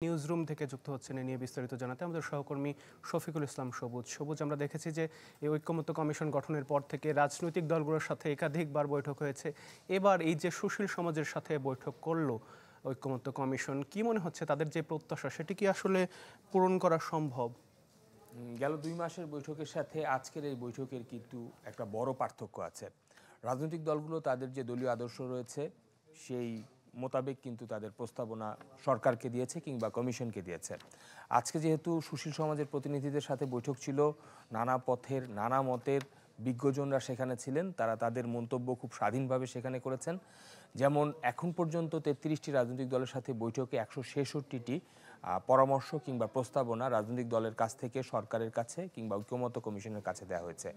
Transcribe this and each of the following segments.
Newsroom থেকে যুক্ত হচ্ছেন এ নিয়ে বিস্তারিত জানাতে আমাদের সহকর্মী শফিকুল ইসলাম সবুজ। আমরা দেখেছি যে এই ঐক্যমত্য কমিশন গঠনের পর থেকে রাজনৈতিক দলগুলোর সাথে একাধিকবার বৈঠক হয়েছে। এবার এই যে সুশীল সমাজের সাথে বৈঠক করলো ঐক্যমত্য কমিশন, কি মনে হচ্ছে তাদের যে প্রত্যাশা সেটি কি আসলে পূরণ করা সম্ভব? গেল ২ মাসের বৈঠকের সাথে আজকের এই বৈঠকের কিন্তু একটা বড় পার্থক্য আছে। রাজনৈতিক দলগুলো তাদের যে দলীয় আদর্শ রয়েছে সেই মোতাবেক কিন্তু তাদের প্রস্তাবনা সরকারকে দিয়েছে কিংবা কমিশনকে দিয়েছে। আজকে যেহেতু সুশীল সমাজের প্রতিনিধিদের সাথে বৈঠক ছিল, নানা পথের নানা মতের বিজ্ঞজনরা সেখানে ছিলেন, তারা তাদের মন্তব্য খুব স্বাধীনভাবে সেখানে করেছেন। যেমন এখন পর্যন্ত ৩৩টি রাজনৈতিক দলের সাথে বৈঠকে ১৬৬টি পরামর্শ কিংবা প্রস্তাবনা রাজনৈতিক দলের কাছ থেকে সরকারের কাছে কিংবা ঐক্যমত্য কমিশনের কাছে দেওয়া হয়েছে।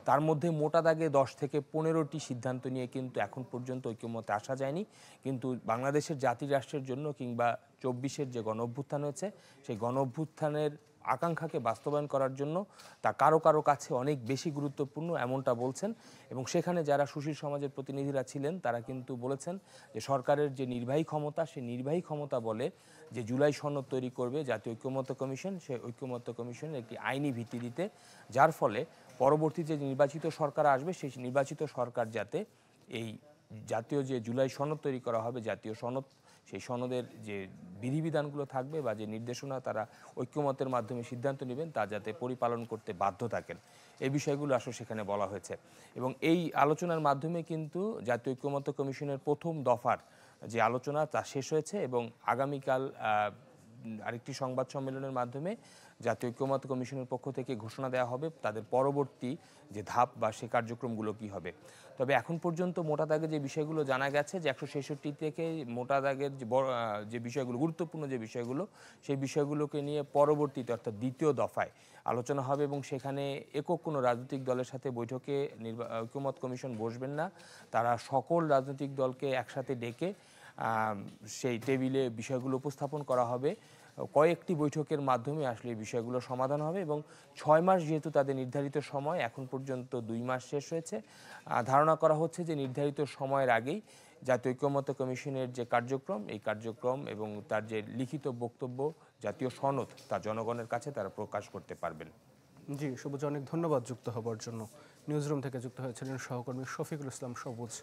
তার মধ্যে মোটা দাগে ১০ থেকে ১৫টি সিদ্ধান্ত নিয়ে কিন্তু এখন পর্যন্ত ঐক্যমত্যে আসা যায়নি। কিন্তু বাংলাদেশের জাতি রাষ্ট্রের জন্য কিংবা ২৪-এর যে গণঅভ্যুত্থান হয়েছে সেই গণঅভ্যুত্থানের আকাঙ্ক্ষাকে বাস্তবায়ন করার জন্য তা কারো কারো কাছে অনেক বেশি গুরুত্বপূর্ণ এমনটা বলছেন। এবং সেখানে যারা সুশীল সমাজের প্রতিনিধিরা ছিলেন তারা কিন্তু বলেছেন যে সরকারের যে নির্বাহী ক্ষমতা, সেই নির্বাহী ক্ষমতা বলে যে জুলাই সনদ তৈরি করবে জাতীয় ঐক্যমত্য কমিশন, সেই ঐক্যমত্য কমিশনের একটি আইনি ভিত্তি দিতে, যার ফলে পরবর্তী যে নির্বাচিত সরকার আসবে সেই নির্বাচিত সরকার যাতে এই জাতীয় যে জুলাই সনদ তৈরি করা হবে, জাতীয় সনদ, সেই সনদের যে বিধিবিধানগুলো থাকবে বা যে নির্দেশনা তারা ঐক্যমত্যের মাধ্যমে সিদ্ধান্ত নেবেন তা যাতে পরিপালন করতে বাধ্য থাকেন, এই বিষয়গুলো আসলে সেখানে বলা হয়েছে। এবং এই আলোচনার মাধ্যমে কিন্তু জাতীয় ঐক্যমত্য কমিশনের প্রথম দফার যে আলোচনা তা শেষ হয়েছে এবং আগামীকাল আরেকটি সংবাদ সম্মেলনের মাধ্যমে জাতীয় ঐক্যমত্য কমিশনের পক্ষ থেকে ঘোষণা দেওয়া হবে তাদের পরবর্তী যে ধাপ বা সে কার্যক্রমগুলো কী হবে। তবে এখন পর্যন্ত মোটা দাগে যে বিষয়গুলো জানা গেছে যে ১৬৬ থেকে মোটা দাগের যে বিষয়গুলো, গুরুত্বপূর্ণ যে বিষয়গুলো, সেই বিষয়গুলোকে নিয়ে পরবর্তীতে অর্থাৎ দ্বিতীয় দফায় আলোচনা হবে এবং সেখানে একক কোনো রাজনৈতিক দলের সাথে বৈঠকে ঐক্যমত্য কমিশন বসবেন না। তারা সকল রাজনৈতিক দলকে একসাথে ডেকে সেই টেবিলে বিষয়গুলো উপস্থাপন করা হবে। কয়েকটি বৈঠকের মাধ্যমে আসলে এই বিষয়গুলো সমাধান হবে এবং ৬ মাস যেহেতু তাদের নির্ধারিত সময়, এখন পর্যন্ত ২ মাস শেষ হয়েছে, ধারণা করা হচ্ছে যে নির্ধারিত সময়ের আগেই জাতীয় ঐক্যমত্য কমিশনের যে কার্যক্রম, এই কার্যক্রম এবং তার যে লিখিত বক্তব্য, জাতীয় সনদ, তা জনগণের কাছে তারা প্রকাশ করতে পারবেন। জি সবুজ, অনেক ধন্যবাদ যুক্ত হবার জন্য। নিউজরুম থেকে যুক্ত হয়েছিলেন সহকর্মী শফিকুল ইসলাম সবুজ।